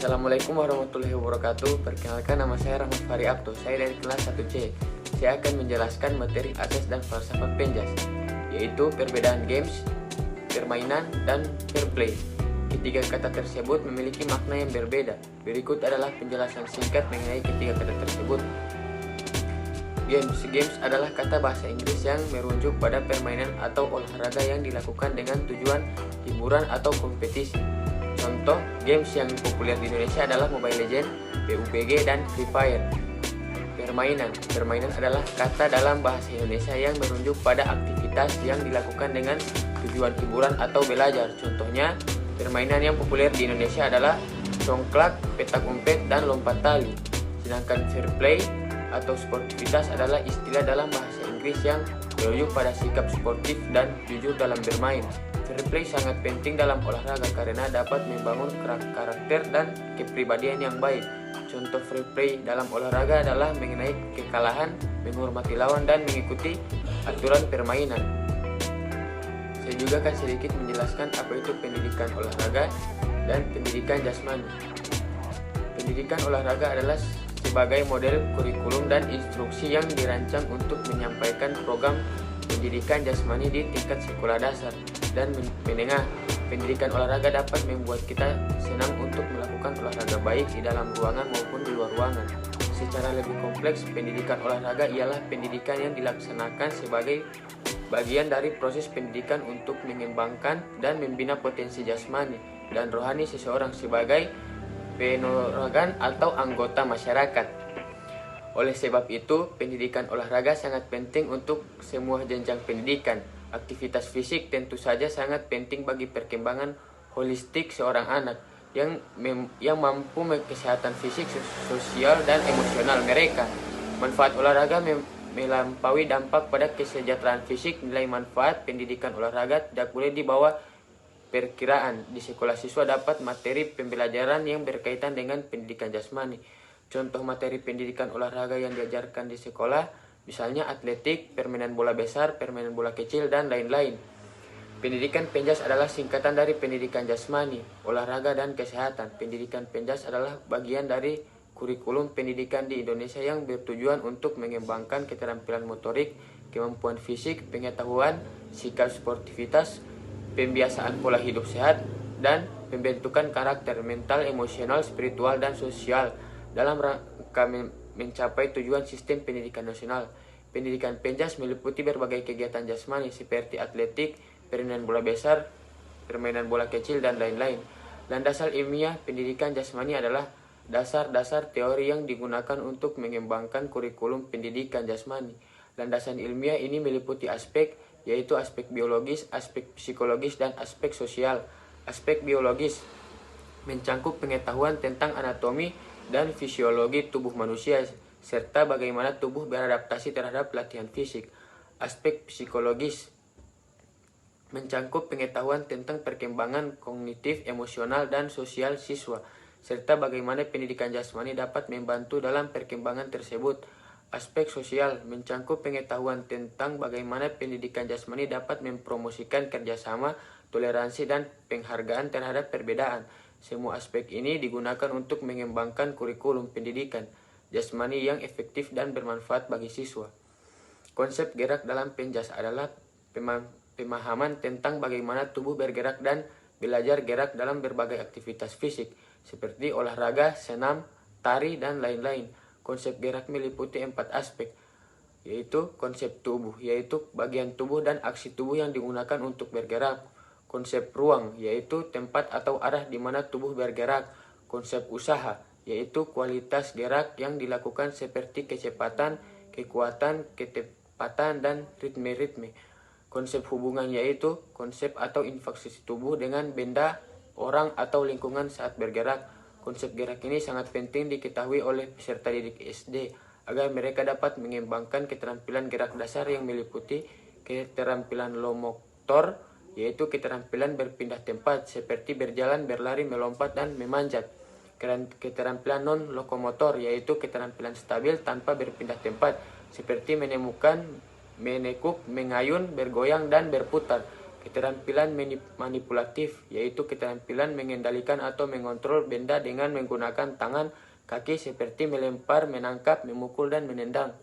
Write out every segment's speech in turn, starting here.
Assalamualaikum warahmatullahi wabarakatuh. Perkenalkan, nama saya Rahmat Fari Abdo. Saya dari kelas 1C. Saya akan menjelaskan materi asas dan falsafah penjas, yaitu perbedaan games, permainan, dan fair play. Ketiga kata tersebut memiliki makna yang berbeda. Berikut adalah penjelasan singkat mengenai ketiga kata tersebut. Games adalah kata bahasa Inggris yang merujuk pada permainan atau olahraga yang dilakukan dengan tujuan hiburan atau kompetisi. Contoh games yang populer di Indonesia adalah Mobile Legends, PUBG, dan Free Fire. Permainan adalah kata dalam bahasa Indonesia yang merujuk pada aktivitas yang dilakukan dengan tujuan hiburan atau belajar. Contohnya, permainan yang populer di Indonesia adalah congklak, petak umpet, dan lompat tali. Sedangkan fair play atau sportivitas adalah istilah dalam bahasa Inggris yang merujuk pada sikap sportif dan jujur dalam bermain. Fair play sangat penting dalam olahraga karena dapat membangun karakter dan kepribadian yang baik. Contoh fair play dalam olahraga adalah mengenai kekalahan, menghormati lawan, dan mengikuti aturan permainan. Saya juga akan sedikit menjelaskan apa itu pendidikan olahraga dan pendidikan jasmani. Pendidikan olahraga adalah sebagai model kurikulum dan instruksi yang dirancang untuk menyampaikan program pendidikan jasmani di tingkat sekolah dasar dan menengah. Pendidikan olahraga dapat membuat kita senang untuk melakukan olahraga baik di dalam ruangan maupun di luar ruangan. Secara lebih kompleks, pendidikan olahraga ialah pendidikan yang dilaksanakan sebagai bagian dari proses pendidikan untuk mengembangkan dan membina potensi jasmani dan rohani seseorang sebagai penologan atau anggota masyarakat. Oleh sebab itu, pendidikan olahraga sangat penting untuk semua jenjang pendidikan. Aktivitas fisik tentu saja sangat penting bagi perkembangan holistik seorang anak yang mampu kesehatan fisik, sosial, dan emosional mereka. Manfaat olahraga melampaui dampak pada kesejahteraan fisik. Nilai manfaat pendidikan olahraga tidak boleh dibawa perkiraan. Di sekolah siswa dapat materi pembelajaran yang berkaitan dengan pendidikan jasmani. Contoh materi pendidikan olahraga yang diajarkan di sekolah, misalnya atletik, permainan bola besar, permainan bola kecil, dan lain-lain. Pendidikan penjas adalah singkatan dari pendidikan jasmani, olahraga, dan kesehatan. Pendidikan penjas adalah bagian dari kurikulum pendidikan di Indonesia yang bertujuan untuk mengembangkan keterampilan motorik, kemampuan fisik, pengetahuan, sikap sportivitas, pembiasaan pola hidup sehat, dan pembentukan karakter mental, emosional, spiritual, dan sosial dalam rangka mencapai tujuan sistem pendidikan nasional. Pendidikan penjas meliputi berbagai kegiatan jasmani seperti atletik, permainan bola besar, permainan bola kecil, dan lain-lain. Landasan ilmiah pendidikan jasmani adalah dasar-dasar teori yang digunakan untuk mengembangkan kurikulum pendidikan jasmani. Landasan ilmiah ini meliputi aspek, yaitu aspek biologis, aspek psikologis, dan aspek sosial. Aspek biologis mencangkup pengetahuan tentang anatomi dan fisiologi tubuh manusia, serta bagaimana tubuh beradaptasi terhadap latihan fisik. Aspek psikologis mencangkup pengetahuan tentang perkembangan kognitif, emosional, dan sosial siswa, serta bagaimana pendidikan jasmani dapat membantu dalam perkembangan tersebut. Aspek sosial mencangkup pengetahuan tentang bagaimana pendidikan jasmani dapat mempromosikan kerjasama, toleransi, dan penghargaan terhadap perbedaan. Semua aspek ini digunakan untuk mengembangkan kurikulum pendidikan jasmani yang efektif dan bermanfaat bagi siswa. Konsep gerak dalam penjas adalah pemahaman tentang bagaimana tubuh bergerak dan belajar gerak dalam berbagai aktivitas fisik, seperti olahraga, senam, tari, dan lain-lain. Konsep gerak meliputi 4 aspek, yaitu konsep tubuh, yaitu bagian tubuh dan aksi tubuh yang digunakan untuk bergerak. Konsep ruang, yaitu tempat atau arah di mana tubuh bergerak. Konsep usaha, yaitu kualitas gerak yang dilakukan seperti kecepatan, kekuatan, ketepatan, dan ritme-ritme. Konsep hubungan, yaitu konsep atau interaksi tubuh dengan benda, orang, atau lingkungan saat bergerak. Konsep gerak ini sangat penting diketahui oleh peserta didik SD agar mereka dapat mengembangkan keterampilan gerak dasar yang meliputi keterampilan lomotor, yaitu keterampilan berpindah tempat seperti berjalan, berlari, melompat, dan memanjat. Keterampilan non-lokomotor, yaitu keterampilan stabil tanpa berpindah tempat seperti menemukan, menekuk, mengayun, bergoyang, dan berputar. Keterampilan manipulatif, yaitu keterampilan mengendalikan atau mengontrol benda dengan menggunakan tangan, kaki seperti melempar, menangkap, memukul, dan menendang.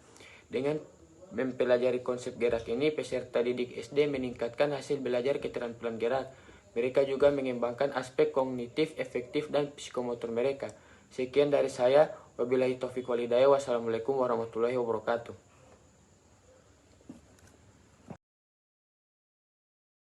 Dengan mempelajari konsep gerak ini, peserta didik SD meningkatkan hasil belajar keterampilan gerak. Mereka juga mengembangkan aspek kognitif, efektif, dan psikomotor mereka. Sekian dari saya. Wabillahi taufiq walhidayah. Wassalamualaikum warahmatullahi wabarakatuh.